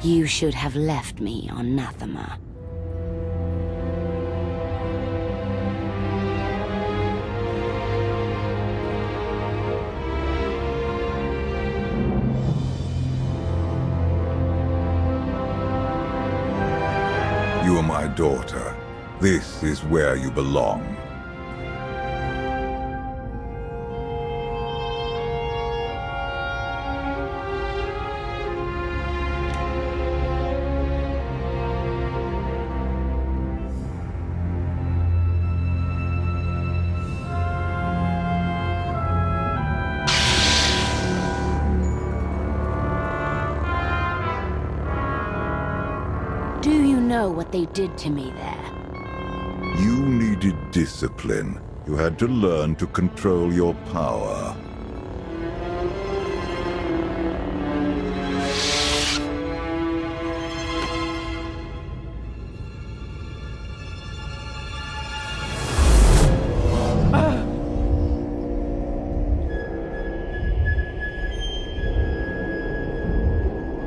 You should have left me on Nathema. You are my daughter. This is where you belong. Do you know what they did to me there? You needed discipline. You had to learn to control your power.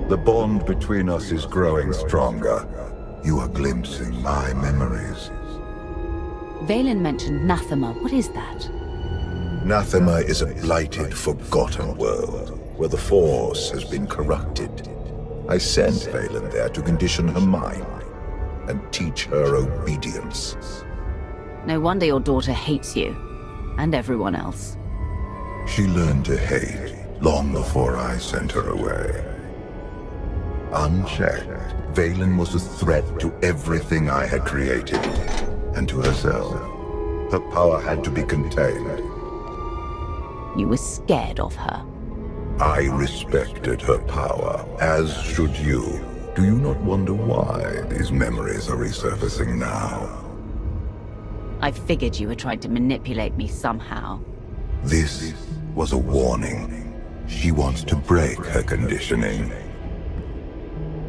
The bond between us is growing stronger. You are glimpsing my memories. Valen mentioned Nathema. What is that? Nathema is a blighted, forgotten world, where the Force has been corrupted. I sent Valen there to condition her mind, and teach her obedience. No wonder your daughter hates you, and everyone else. She learned to hate long before I sent her away. Unchecked, Valen was a threat to everything I had created, and to herself. Her power had to be contained. You were scared of her. I respected her power, as should you. Do you not wonder why these memories are resurfacing now? I figured you were trying to manipulate me somehow. This was a warning. She wants to break her conditioning.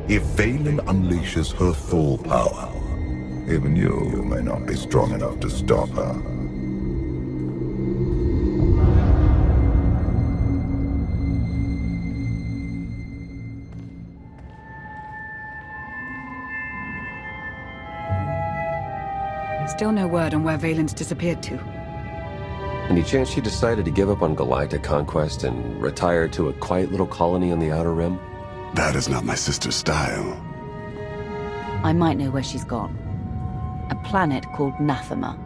If Valen unleashes her full power, even you may not be strong enough to stop her. Still no word on where Valen's disappeared to. Any chance she decided to give up on Galactic conquest and retire to a quiet little colony on the Outer Rim? That is not my sister's style. I might know where she's gone. A planet called Nathema.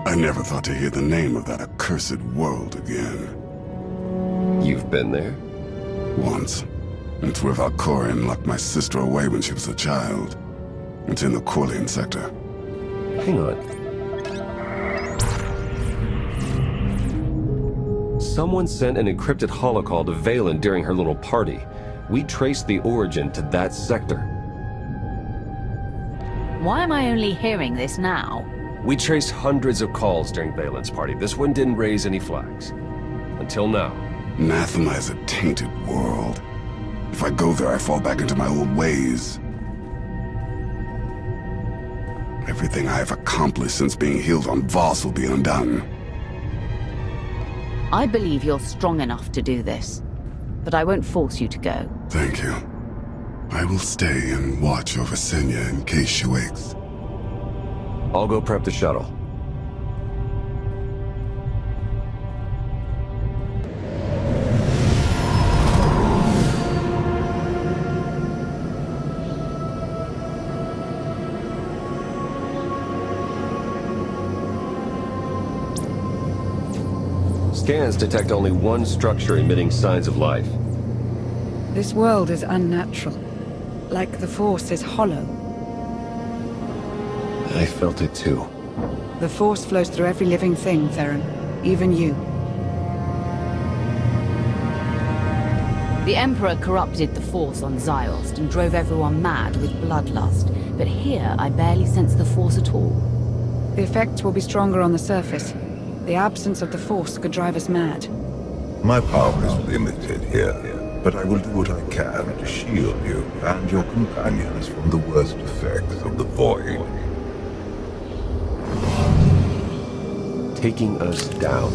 I never thought to hear the name of that accursed world again. You've been there? Once. It's where Valkorion locked my sister away when she was a child. It's in the Corlean sector. Hang on. Someone sent an encrypted holocall to Valen during her little party. We traced the origin to that sector. Why am I only hearing this now? We traced hundreds of calls during Valen's party. This one didn't raise any flags. Until now. Nathema is a tainted world. If I go there, I fall back into my old ways. Everything I have accomplished since being healed on Voss will be undone. I believe you're strong enough to do this, but I won't force you to go. Thank you. I will stay and watch over Senya in case she wakes. I'll go prep the shuttle. Scans detect only one structure emitting signs of life. This world is unnatural. Like the Force is hollow. I felt it too. The Force flows through every living thing, Theron. Even you. The Emperor corrupted the Force on Ziost and drove everyone mad with bloodlust, but here I barely sense the Force at all. The effects will be stronger on the surface. The absence of the Force could drive us mad. My power is limited here, but I will do what I can to shield you and your companions from the worst effects of the Void. Taking us down.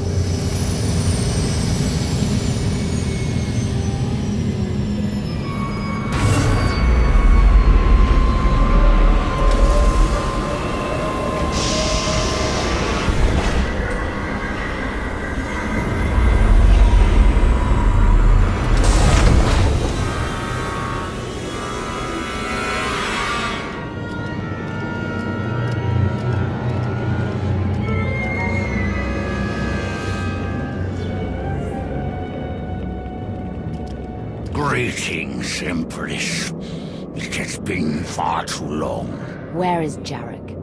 Greetings, Empress. It has been far too long. Where is Jarek?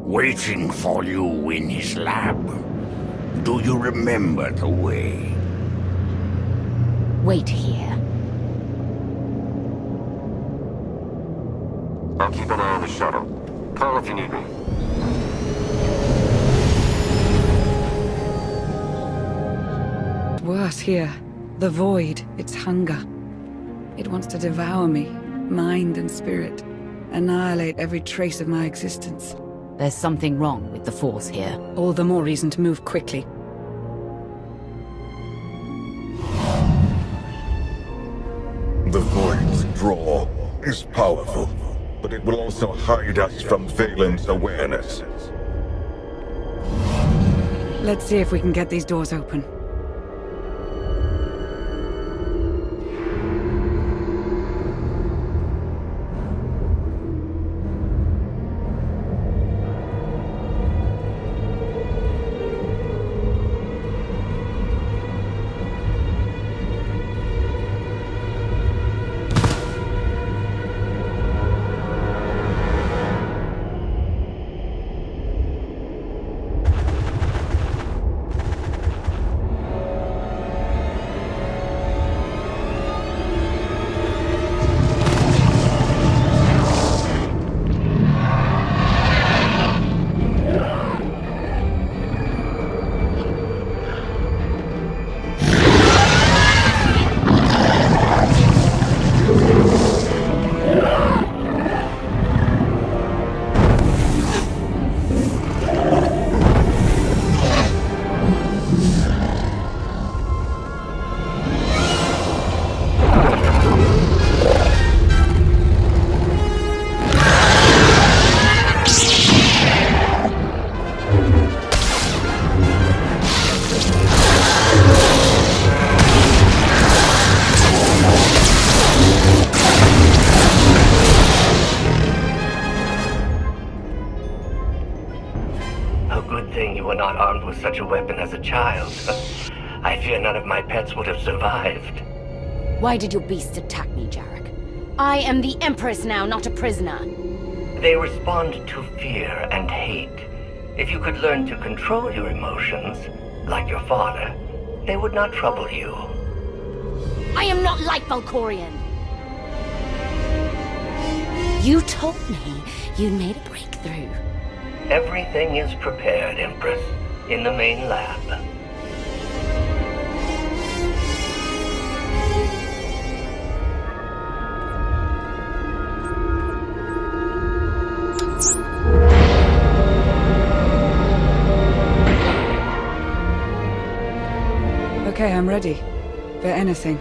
Waiting for you in his lab. Do you remember the way? Wait here. I'll keep an eye on the shuttle. Call if you need me. Worse here. The void, its hunger. It wants to devour me, mind and spirit. Annihilate every trace of my existence. There's something wrong with the Force here. All the more reason to move quickly. The Void's draw is powerful, but it will also hide us from Valen's awareness. Let's see if we can get these doors open. Such a weapon as a child. I fear none of my pets would have survived. Why did your beasts attack me, Jarek? I am the Empress now, not a prisoner. They respond to fear and hate. If you could learn to control your emotions, like your father, they would not trouble you. I am not like Valkorion. You told me you made a breakthrough. Everything is prepared, Empress. In the main lab. Okay, I'm ready. For anything.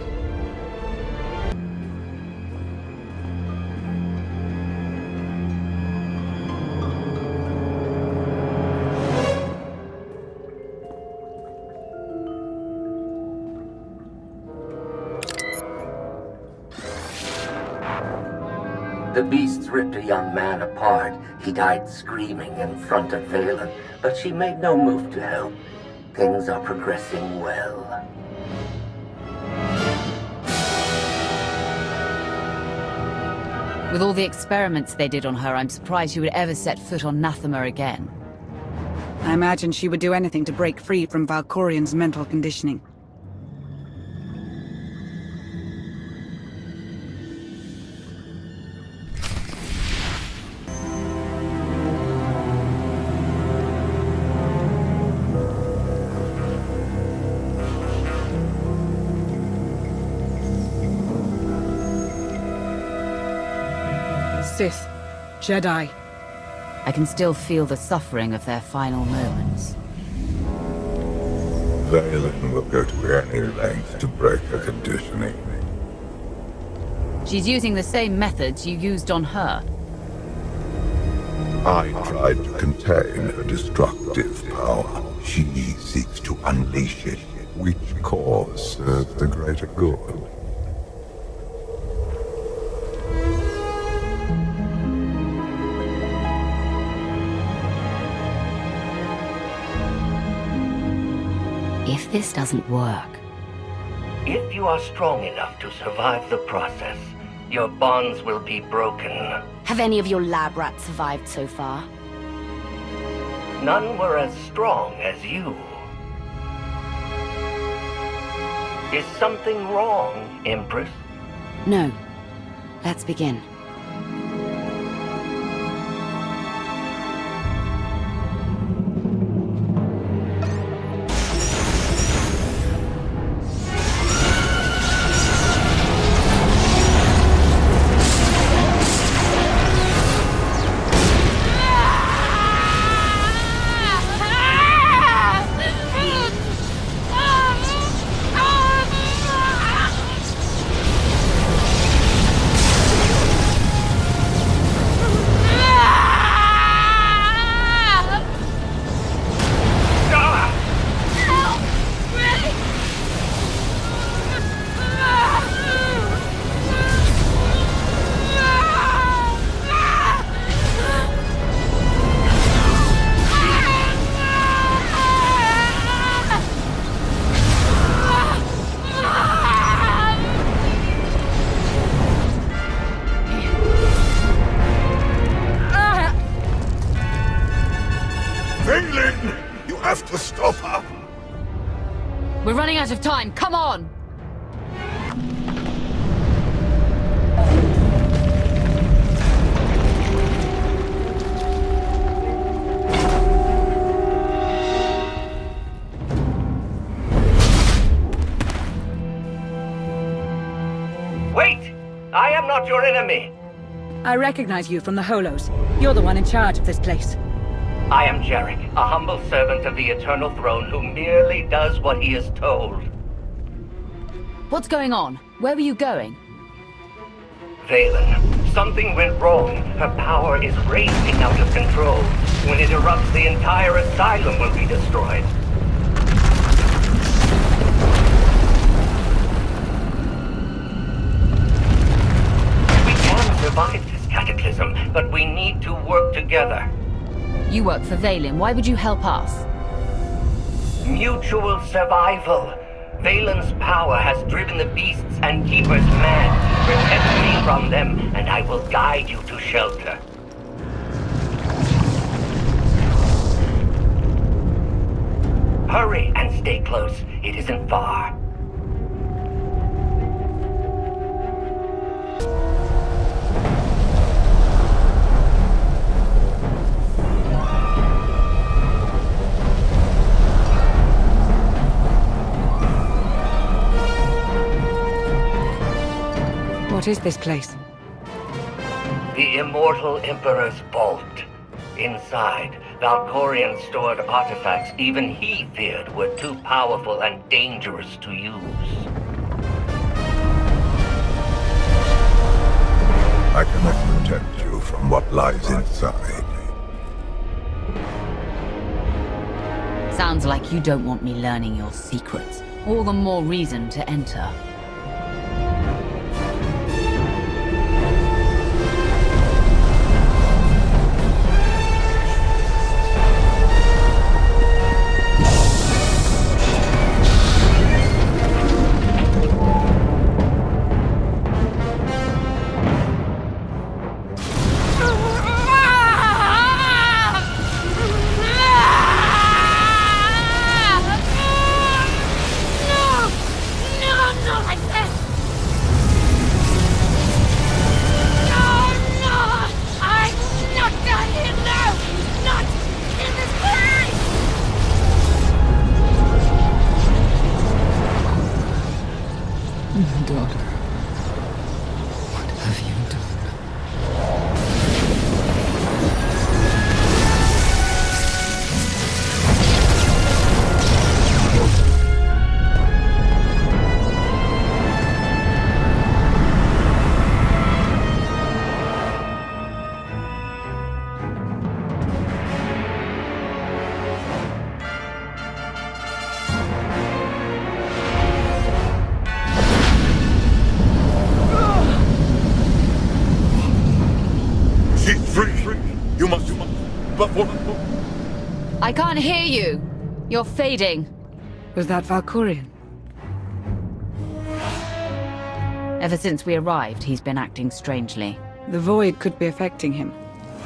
The beasts ripped a young man apart. He died screaming in front of Valen, but she made no move to help. Things are progressing well. With all the experiments they did on her, I'm surprised she would ever set foot on Nathema again. I imagine she would do anything to break free from Valkorion's mental conditioning. Sith, Jedi. I can still feel the suffering of their final moments. Valen will go to any length to break her conditioning. She's using the same methods you used on her. I tried to contain her destructive power. She seeks to unleash it. Which cause serves the greater good? If this doesn't work... If you are strong enough to survive the process, your bonds will be broken. Have any of your lab rats survived so far? None were as strong as you. Is something wrong, Empress? No. Let's begin. Vaylin! You have to stop her! We're running out of time. Come on! Wait! I am not your enemy! I recognize you from the Holos. You're the one in charge of this place. I am Jarek, a humble servant of the Eternal Throne who merely does what he is told. What's going on? Where were you going? Vaylin, something went wrong. Her power is racing out of control. When it erupts, the entire asylum will be destroyed. We can survive this cataclysm, but we need to work together. You work for Vaylin. Why would you help us? Mutual survival. Vaylin's power has driven the beasts and keepers mad. Protect me from them, and I will guide you to shelter. Hurry and stay close. It isn't far. What is this place? The Immortal Emperor's vault. Inside, Valkorion stored artifacts even he feared were too powerful and dangerous to use. I cannot protect you from what lies inside. Sounds like you don't want me learning your secrets. All the more reason to enter. Daughter, what have you done? You must. But what? I can't hear you. You're fading. Was that Valkorion? Ever since we arrived, he's been acting strangely. The Void could be affecting him.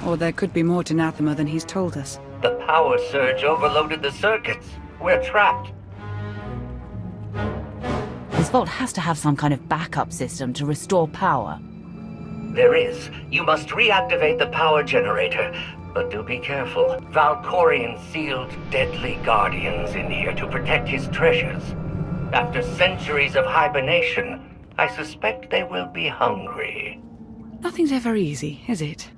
Or there could be more to Nathema than he's told us. The power surge overloaded the circuits. We're trapped. This vault has to have some kind of backup system to restore power. There is. You must reactivate the power generator. But do be careful. Valkorion sealed deadly guardians in here to protect his treasures. After centuries of hibernation, I suspect they will be hungry. Nothing's ever easy, is it?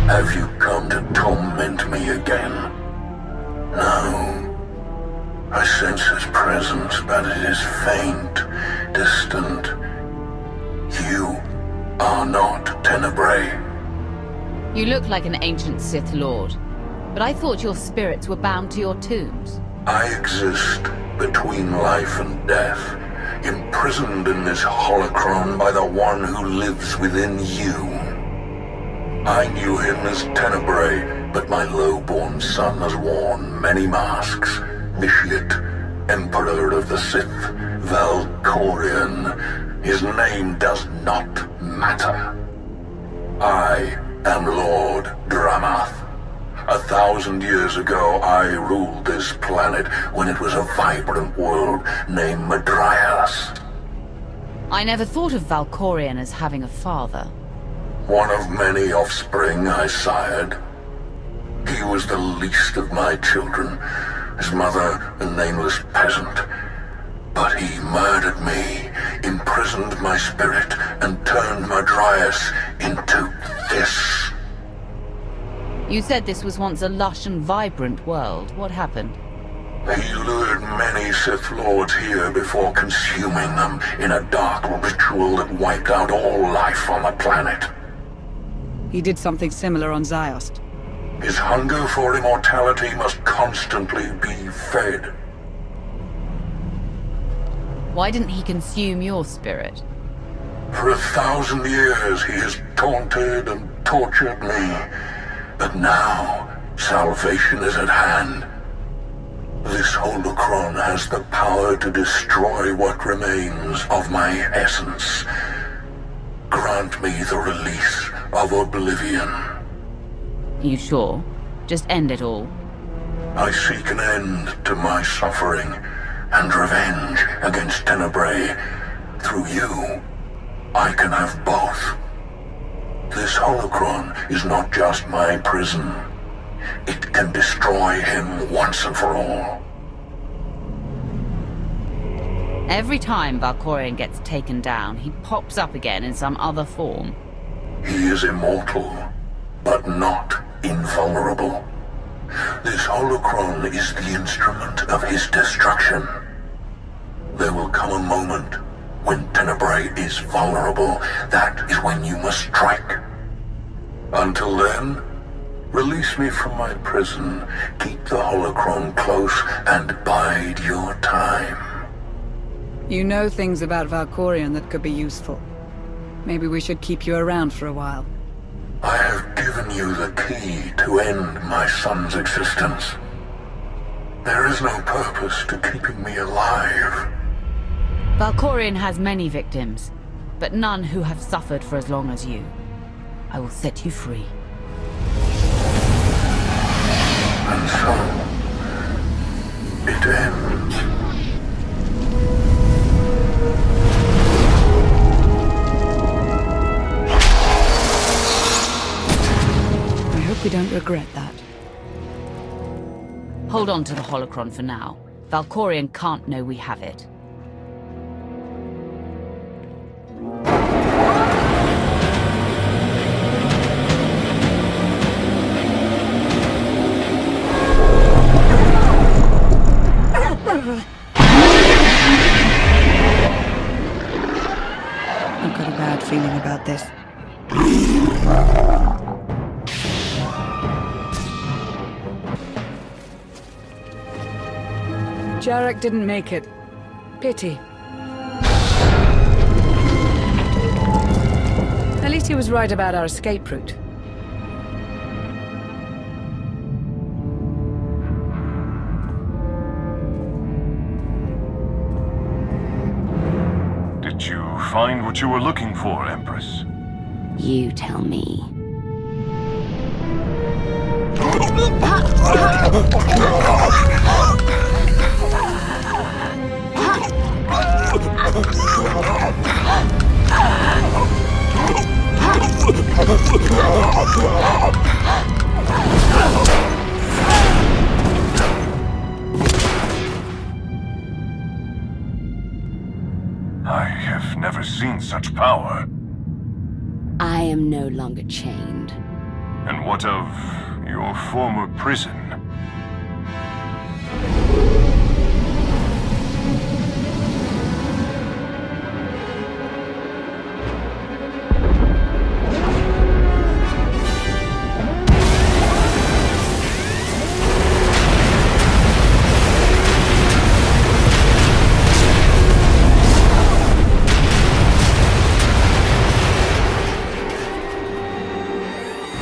Have you come to torment me again? No. I sense his presence, but it is faint, distant. You are not Tenebrae. You look like an ancient Sith Lord, but I thought your spirits were bound to your tombs. I exist between life and death, imprisoned in this holocron by the one who lives within you. I knew him as Tenebrae, but my low-born son has worn many masks. Vitiate, Emperor of the Sith, Valkorion. His name does not matter. I am Lord Dramath. 1,000 years ago, I ruled this planet when it was a vibrant world named Madrias. I never thought of Valkorion as having a father. One of many offspring I sired. He was the least of my children, his mother a nameless peasant. But he murdered me, imprisoned my spirit, and turned Madrias into this. You said this was once a lush and vibrant world. What happened? He lured many Sith Lords here before consuming them in a dark ritual that wiped out all life on the planet. He did something similar on Ziost. His hunger for immortality must constantly be fed. Why didn't he consume your spirit? For 1,000 years he has taunted and tortured me. But now, salvation is at hand. This holocron has the power to destroy what remains of my essence. Grant me the release of oblivion. You sure? Just end it all? I seek an end to my suffering and revenge against Tenebrae. Through you, I can have both. This holocron is not just my prison. It can destroy him once and for all. Every time Valkorion gets taken down, he pops up again in some other form. He is immortal, but not invulnerable. This holocron is the instrument of his destruction. There will come a moment when Tenebrae is vulnerable. That is when you must strike. Until then, release me from my prison, keep the holocron close, and bide your time. You know things about Valkorion that could be useful. Maybe we should keep you around for a while. I have given you the key to end my son's existence. There is no purpose to keeping me alive. Valkorion has many victims, but none who have suffered for as long as you. I will set you free. And so, it ends. I hope we don't regret that. Hold on to the holocron for now. Valkorion can't know we have it. I've got a bad feeling about this. Jarek didn't make it. Pity. At least he was right about our escape route. Did you find what you were looking for, Empress? You tell me. I have never seen such power. I am no longer chained. And what of your former prison?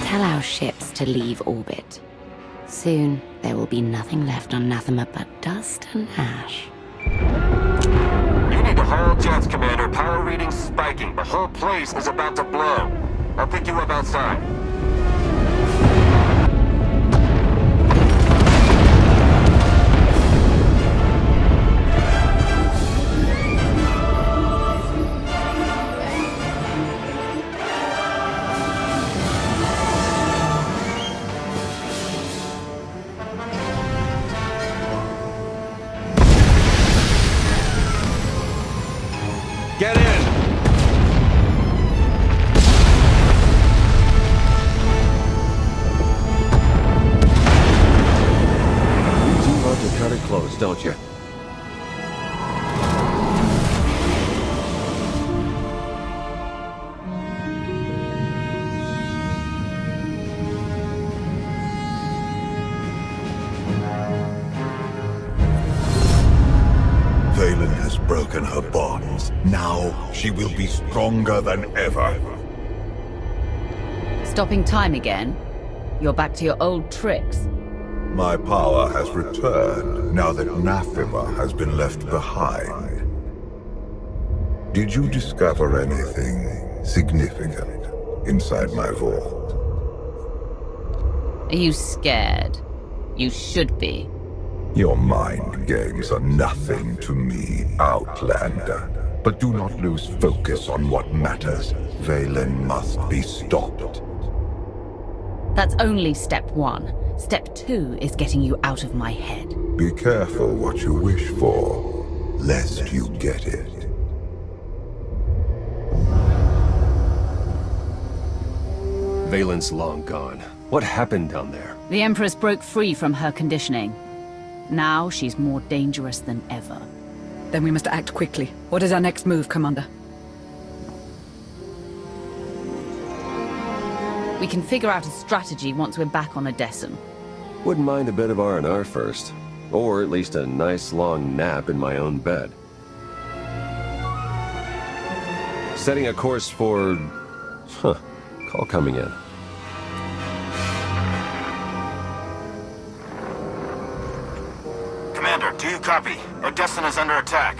Tell our ships to leave orbit. Soon, there will be nothing left on Nathema but dust and ash. You need to haul jets, Commander. Power readings spiking. The whole place is about to blow. I'll pick you up outside. Get in! You do love to cut it close, don't you? Valen has broken her bonds. Now she will be stronger than ever. Stopping time again? You're back to your old tricks. My power has returned now that Nathema has been left behind. Did you discover anything significant inside my vault? Are you scared? You should be. Your mind games are nothing to me, Outlander. But do not lose focus on what matters. Valen must be stopped. That's only step one. Step two is getting you out of my head. Be careful what you wish for, lest you get it. Valen's long gone. What happened down there? The Empress broke free from her conditioning. Now she's more dangerous than ever. Then we must act quickly. What is our next move, Commander? We can figure out a strategy once we're back on Odessen. Wouldn't mind a bit of R&R first. Or at least a nice long nap in my own bed. Setting a course for... Call coming in. Commander, do you copy? Odessen is under attack.